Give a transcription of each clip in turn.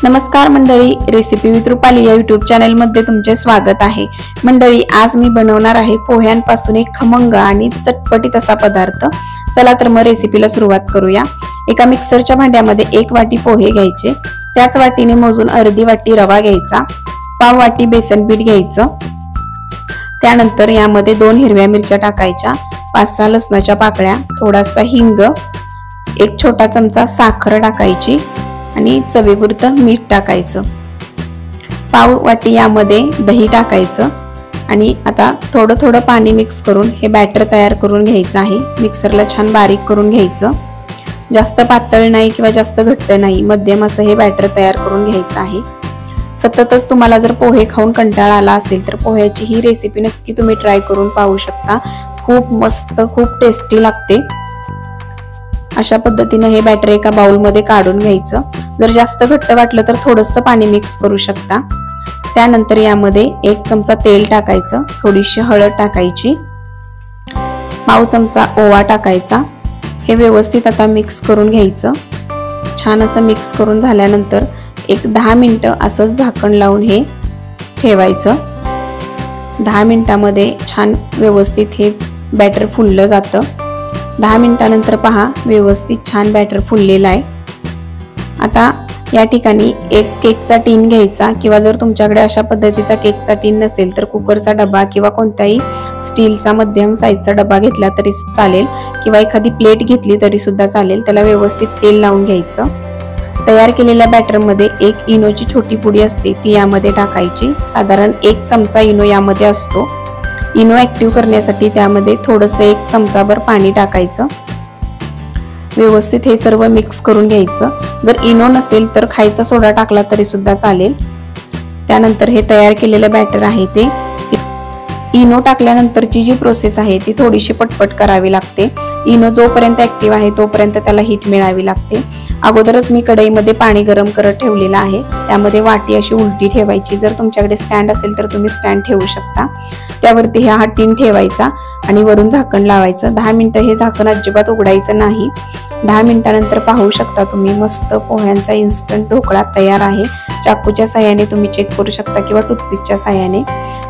नमस्कार मंडळी, recipe with Rupali या यूट्यूब चॅनल मध्ये तुमचे स्वागत आहे। मंडळी, आज मी बनवणार आहे पोह्यांपासून एक खमंग आणि चटपटीत असा पदार्थ। चला तर मग रेसिपीला सुरुवात करूया। एका मिक्सरच्या भांड्यामध्ये 1 वाटी पोहे घ्यायचे, त्याच वाटीने मोजून अर्धी वाटी रवा घ्यायचा, पाव वाटी बेसन पीठ घ्यायचं। त्यानंतर यामध्ये 2 हिरव्या मिरच्या टाकायच्या, 5-6 लसणाच्या पाकळ्या, थोडासा हिंग, 1 छोटा चमचा साखर टाकायची आणि चवीपुरतं मीठ टाकायचं। पाव वाटी यामध्ये दही टाकायचं आणि आता थोडं थोडं पाणी मिक्स करून हे बॅटर तयार करून घ्यायचं आहे। मिक्सरला छान बारीक करून घ्यायचं, जास्त पातळ नाही किंवा जास्त घट्ट नाही, मध्यम असं हे बॅटर तयार करून घ्यायचं आहे। सततच तुम्हाला जर पोहे खाऊन कंटाळा आला असेल तर पोह्याची ही रेसिपी नक्की तुम्ही ट्राय करून पाहू शकता। खूप मस्त, खूप टेस्टी लागते। अशा पद्धतीने हे बॅटर एका बाउल मध्ये काढून घ्यायचं। जर जास्त घट्ट वाटलं तर थोडंसं पाणी मिक्स करू शकता। त्यानंतर यामध्ये 1 चमचा तेल टाकायचं, थोडीशी हळद टाकायची, पाव चमचा ओवा टाकायचा। हे व्यवस्थित आता मिक्स करून घ्यायचं। छान असं मिक्स करून झाल्यानंतर एक 10 मिनिटं असंच झाकण लावून हे ठेवायचं। 10 मिनिटांमध्ये छान व्यवस्थित हे बॅटर फुललं जातं। 10 मिनिटांनंतर पहा, व्यवस्थित छान बॅटर फुललेला आहे। आता या ठिकाणी एक केकचा टीन घ्यायचा, किंवा जर तुमच्याकडे अशा पद्धतीचा केकचा टीन नसेल तर कुकरचा डबा किंवा कोणताही स्टीलचा मध्यम साईजचा डबा घेतला तरी चालेल, किंवा एखादी प्लेट घेतली तरी सुद्धा चालेल। त्याला व्यवस्थित तेल लावून घ्यायचं। तयार केलेल्या बॅटर मध्ये 1 इनोची छोटी पुडी असते ती यामध्ये टाकायची। साधारण 1 चमचा इनो यामध्ये असतो। इनो ऍक्टिव्ह करण्यासाठी त्यामध्ये थोडंसं 1 चमचाभर पाणी टाकायचं। व्यवस्थित हे सर्व मिक्स करून घ्यायचं। जर इनो नसेल तर खायचा सोडा टाकला तरी सुद्धा चालेल। त्यानंतर हे तयार केलेलं बॅटर आहे ते इनो टाकल्यानंतरची जी प्रोसेस आहे ती थोडीशी पटपट करावी लागते। इनो जोपर्यंत ऍक्टिव्ह आहे तोपर्यंत त्याला हीट मिळावी लागते। अगोदरच मी कढईमध्ये पाणी गरम करत ठेवलेलं आहे, त्यामध्ये वाटी अशी उलटी ठेवायची। जर तुमच्याकडे स्टँड असेल तर तुम्ही स्टँड ठेवू शकता। त्यावरती हा टीन ठेवायचा आणि वरून झाकण लावायचं। 10 मिनिटं हे झाकण अजिबात उघडायचं नाही। 10 मिनिटांनंतर पाहू शकता तुम्ही, मस्त पोह्यांचा इन्स्टंट ढोकळा तयार आहे। चाकूच्या साहाय्याने तुम्ही चेक करू शकता किंवा टूथपिकच्या साहाय्याने।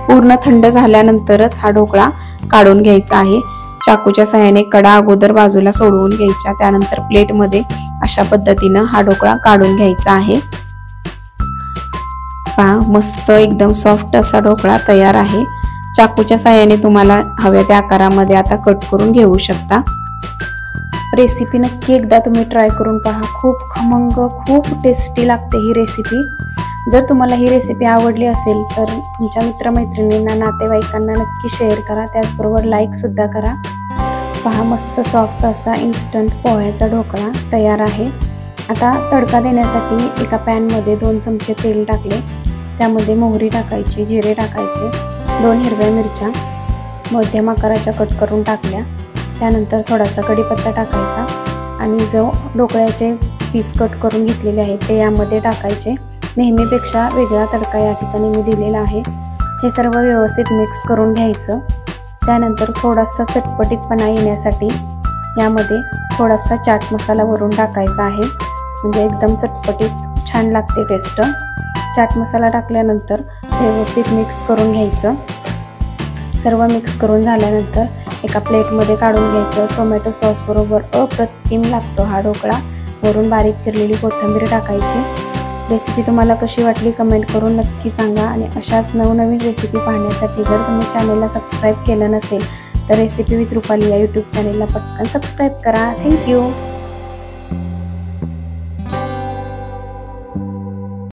पूर्ण थंड झाल्यानंतरच हा ढोकळा काढून घ्यायचा आहे। चाकूच्या साहाय्याने कडा अगोदर बाजूला सोडवून घ्यायच्या, त्यानंतर प्लेटमध्ये अशा पद्धतीनं हा ढोकळा काढून घ्यायचा आहे। पहा, मस्त एकदम सॉफ्ट असा ढोकळा तयार आहे। चाकूच्या साहाय्याने तुम्हाला हव्या त्या आकारामध्ये आता कट करून घेऊ शकता। रेसिपी नक्की एकदा तुम्ही ट्राय करून पहा। खूप खमंग, खूप टेस्टी लागते ही रेसिपी। जर तुम्हाला ही रेसिपी आवडली असेल तर तुमच्या मित्रमैत्रिणींना, नातेवाईकांना नक्की शेअर करा। त्याचबरोबर लाईक सुद्धा करा। पहा, मस्त सॉफ्ट असा इन्स्टंट पोह्याचा ढोकळा तयार आहे। आता तडका देण्यासाठी एका पॅनमध्ये 2 चमचे तेल टाकले, त्यामध्ये मोहरी टाकायची, जिरे टाकायचे, 2 हिरव्या मिरच्या मध्यम आकाराच्या कट करून टाकल्या। त्यानंतर थोडासा कढीपत्ता टाकायचा आणि जो ढोकळ्याचे पीस कट करून घेतलेले आहेत ते यामध्ये टाकायचे। नेहमीपेक्षा वेगळा तडका या ठिकाणी मी दिलेला आहे। हे सर्व व्यवस्थित मिक्स करून घ्यायचं। त्यानंतर थोडासा चटपटीतपणा येण्यासाठी यामध्ये थोडासा चाट मसाला वरून टाकायचा आहे, म्हणजे एकदम चटपटीत छान लागते टेस्ट। चाट मसाला टाकल्यानंतर व्यवस्थित मिक्स करून घ्यायचं। सर्व मिक्स करून झाल्यानंतर एका प्लेटमध्ये काढून घ्यायचं। टोमॅटो सॉस बरोबर अप्रतिम लागतो हा ढोकळा। वरून बारीक चिरलेली कोथिंबीर टाकायची। रेसिपी तुम्हाला कशी वाटली कमेंट करून नक्की सांगा। आणि अशाच नवनवीन रेसिपी पाहण्यासाठी जर तुम्ही चॅनलला सबस्क्राईब केलं नसेल तर रेसिपी विथ रुपाली या यूट्यूब चॅनलला पटकन सबस्क्राईब करा। थँक्यू।